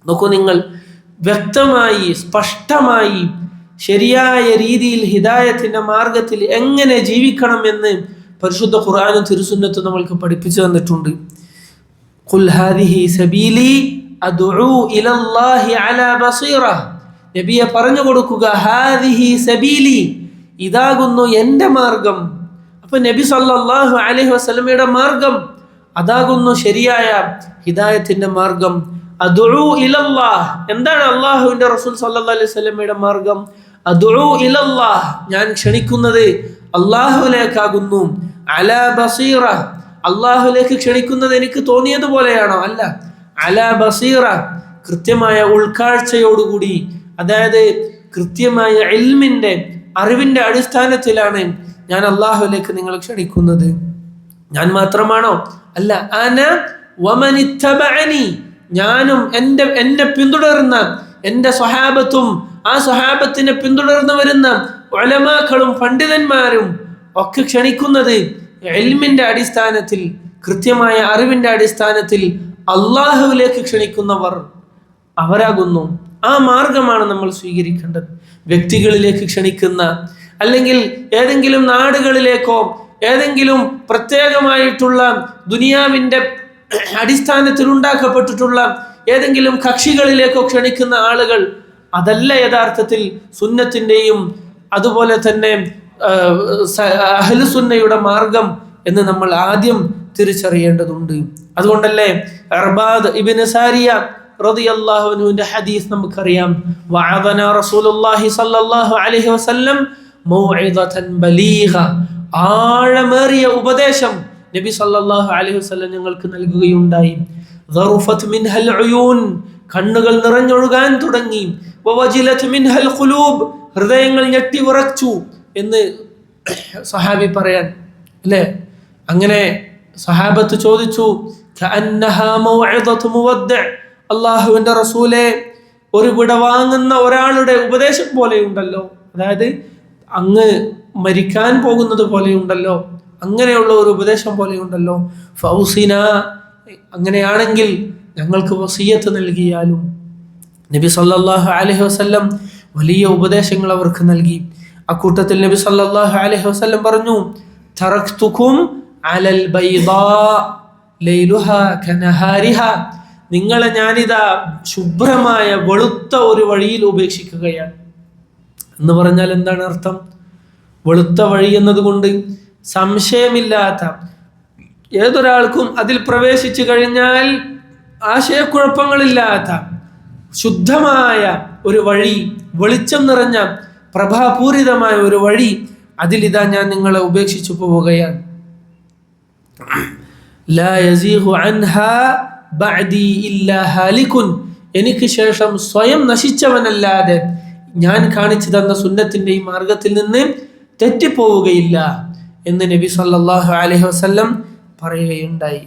നോക്കൂ നിങ്ങൾ, വ്യക്തമായി സ്പഷ്ടമായി ശരിയായ രീതിയിൽ ഹിദായത്തിന്റെ മാർഗത്തിൽ എങ്ങനെ ജീവിക്കണം എന്ന് പരിശുദ്ധ ഖുർആനും തിരുസുന്നത്തും നമ്മൾക്ക് പഠിപ്പിച്ചു തന്നിട്ടുണ്ട്. ഖുൽ ഹാദിഹി സബീലി അദ്ഉ ഇലല്ലാഹി അലാ ബസീറ. നബിയെ പറഞ്ഞു കൊടുക്കുക, ഹാദിഹി സബീലി, ഇതാകുന്നു എൻ്റെ മാർഗം. അപ്പൊ നബി സല്ലല്ലാഹു അലൈഹി വസല്ലമയുടെ മാർഗം അതാകുന്നു ശരിയായ ഹിദായത്തിന്റെ മാർഗം. അദ്ഉ ഇലല്ലാഹ്, എന്താണ് അല്ലാഹുവിന്റെ റസൂൽ സല്ലല്ലാഹു അലൈഹി വസല്ലമയുടെ മാർഗം? അദ്ഉ ഇലല്ലാഹ്, ഞാൻ ക്ഷണിക്കുന്നത് അല്ലാഹുവിലേക്കാകുന്നു. അലാ ബസീറ, അല്ലാഹുവിലേക്ക് ക്ഷണിക്കുന്നത് എനിക്ക് തോന്നിയതുപോലെയാണോ? അല്ല, അലാ ബസീറ, കൃത്യമായ ഉൾക്കാഴ്ചയോടുകൂടി, അതായത് കൃത്യമായ ഇൽമിന്റെ അറിവിന്റെ അടിസ്ഥാനത്തിലാണ് ഞാൻ അല്ലാഹുവിലേക്ക് നിങ്ങൾ ക്ഷണിക്കുന്നത്. ഞാൻ മാത്രമാണോ? അല്ല, അന വമനിത്തബഅനി, ഞാനും എന്നെ പിന്തുടരുന്ന എൻ്റെ സ്വഹാബത്തും ആ സ്വഹാബത്തിനെ പിന്തുടർന്നു വരുന്ന ഉലമാക്കളും പണ്ഡിതന്മാരും ഒക്കെ ക്ഷണിക്കുന്നത് ഇൽമിന്റെ അടിസ്ഥാനത്തിൽ, കൃത്യമായ അറിവിന്റെ അടിസ്ഥാനത്തിൽ അല്ലാഹുവിലേക്ക് ക്ഷണിക്കുന്നവർ അവരാകുന്നു. ആ മാർഗമാണ് നമ്മൾ സ്വീകരിക്കേണ്ടത്. വ്യക്തികളിലേക്ക് ക്ഷണിക്കുന്ന, അല്ലെങ്കിൽ ഏതെങ്കിലും നാടുകളിലേക്കോ ഏതെങ്കിലും പ്രത്യേകമായിട്ടുള്ള ദുനിയാവിന്റെ അടിസ്ഥാനത്തിൽ ഉണ്ടാക്കപ്പെട്ടിട്ടുള്ള ഏതെങ്കിലും കക്ഷികളിലേക്കോ ക്ഷണിക്കുന്ന ആളുകൾ, അതല്ല യഥാർത്ഥത്തിൽ സുന്നത്തിന്റെയും അതുപോലെ തന്നെ അഹ്ലുസുന്നയുടെ മാർഗം എന്ന് നമ്മൾ ആദ്യം തിരിച്ചറിയേണ്ടതുണ്ട്. അതുകൊണ്ടല്ലേ അർബാദ് ഇബ്നു സാരിയ റളിയല്ലാഹു അൻഹുവിന്റെ ഹദീസ് നമുക്കറിയാം, വഅദന റസൂലുള്ളാഹി സ്വല്ലല്ലാഹു അലൈഹി വസല്ലം മൗഇദതൻ ബലീഗ, ആഴമേറിയ ഉപദേശം നബി സല്ലല്ലാഹു അലൈഹി വസല്ലം ഞങ്ങൾക്ക് നൽകുകയുണ്ടായി. ദറുഫത് മിൻഹൽ ഉയൂൻ, കണ്ണുകൾ നിറഞ്ഞൊഴുകാൻ തുടങ്ങി. വവജിലത് മിൻഹൽ ഖുലൂബ്, ഹൃദയങ്ങൾ ഞെട്ടി വിറച്ചു എന്ന് സഹാബി പറയാൻ അല്ലേ. അങ്ങനെ സഹാബത്ത് ചോദിച്ചു, കഅന്നഹാ മൗഇദതു മുവദ്ദഅ, അല്ലാഹുവിന്റെ റസൂലേ, ഒരു വിട വാങ്ങുന്ന ഒരാളുടെ ഉപദേശം പോലെയുണ്ടല്ലോ, അതായത് അങ്ങ് മരിക്കാൻ പോകുന്നത് പോലെയുണ്ടല്ലോ, അങ്ങനെയുള്ള ഒരു ഉപദേശം പോലെയുണ്ടല്ലോ. ഫൗസിന, അങ്ങനെയാണെങ്കിൽ ഞങ്ങൾക്ക് വസിയത്ത് നൽകിയാലും. നബി സല്ലല്ലാഹു അലൈഹി വസല്ലം വലിയ ഉപദേശങ്ങൾ അവർക്ക് നൽകി. അക്കൂട്ടത്തിൽ നബി സല്ലല്ലാഹു അലൈഹി വസല്ലം പറഞ്ഞു, തറക്തുകും അലൽ ബൈദാ ലൈലുഹാ കനഹാരിഹാ, നിങ്ങളെ ഞാനിതാ ശുഭ്രമായ വെളുത്ത ഒരു വഴിയിൽ ഉപേക്ഷിക്കുകയാണ്. എന്ന് പറഞ്ഞാൽ എന്താണ് അർത്ഥം? വെളുത്ത വഴി എന്നതുകൊണ്ട് സംശയമില്ലാത്ത, ഏതൊരാൾക്കും അതിൽ പ്രവേശിച്ചു കഴിഞ്ഞാൽ ആശയക്കുഴപ്പങ്ങളില്ലാത്ത ശുദ്ധമായ ഒരു വഴി, വെളിച്ചം നിറഞ്ഞ പ്രഭാപൂരിതമായ ഒരു വഴി, അതിലിതാ ഞാൻ നിങ്ങളെ ഉപേക്ഷിച്ചു പോവുകയാണ്. ലാ യസീഹു അൻഹാ ബഅദി ഇല്ലാ ഹാലികുൻ, എനിക്ക് ശേഷം സ്വയം നശിച്ചവനല്ലാതെ ഞാൻ കാണിച്ചു തന്ന സുന്നത്തിന്റെ ഈ മാർഗത്തിൽ നിന്ന് തെറ്റിപ്പോവുകയില്ല എന്ന് നബി സല്ലല്ലാഹു അലൈഹി വസല്ലം പറയുകയുണ്ടായി.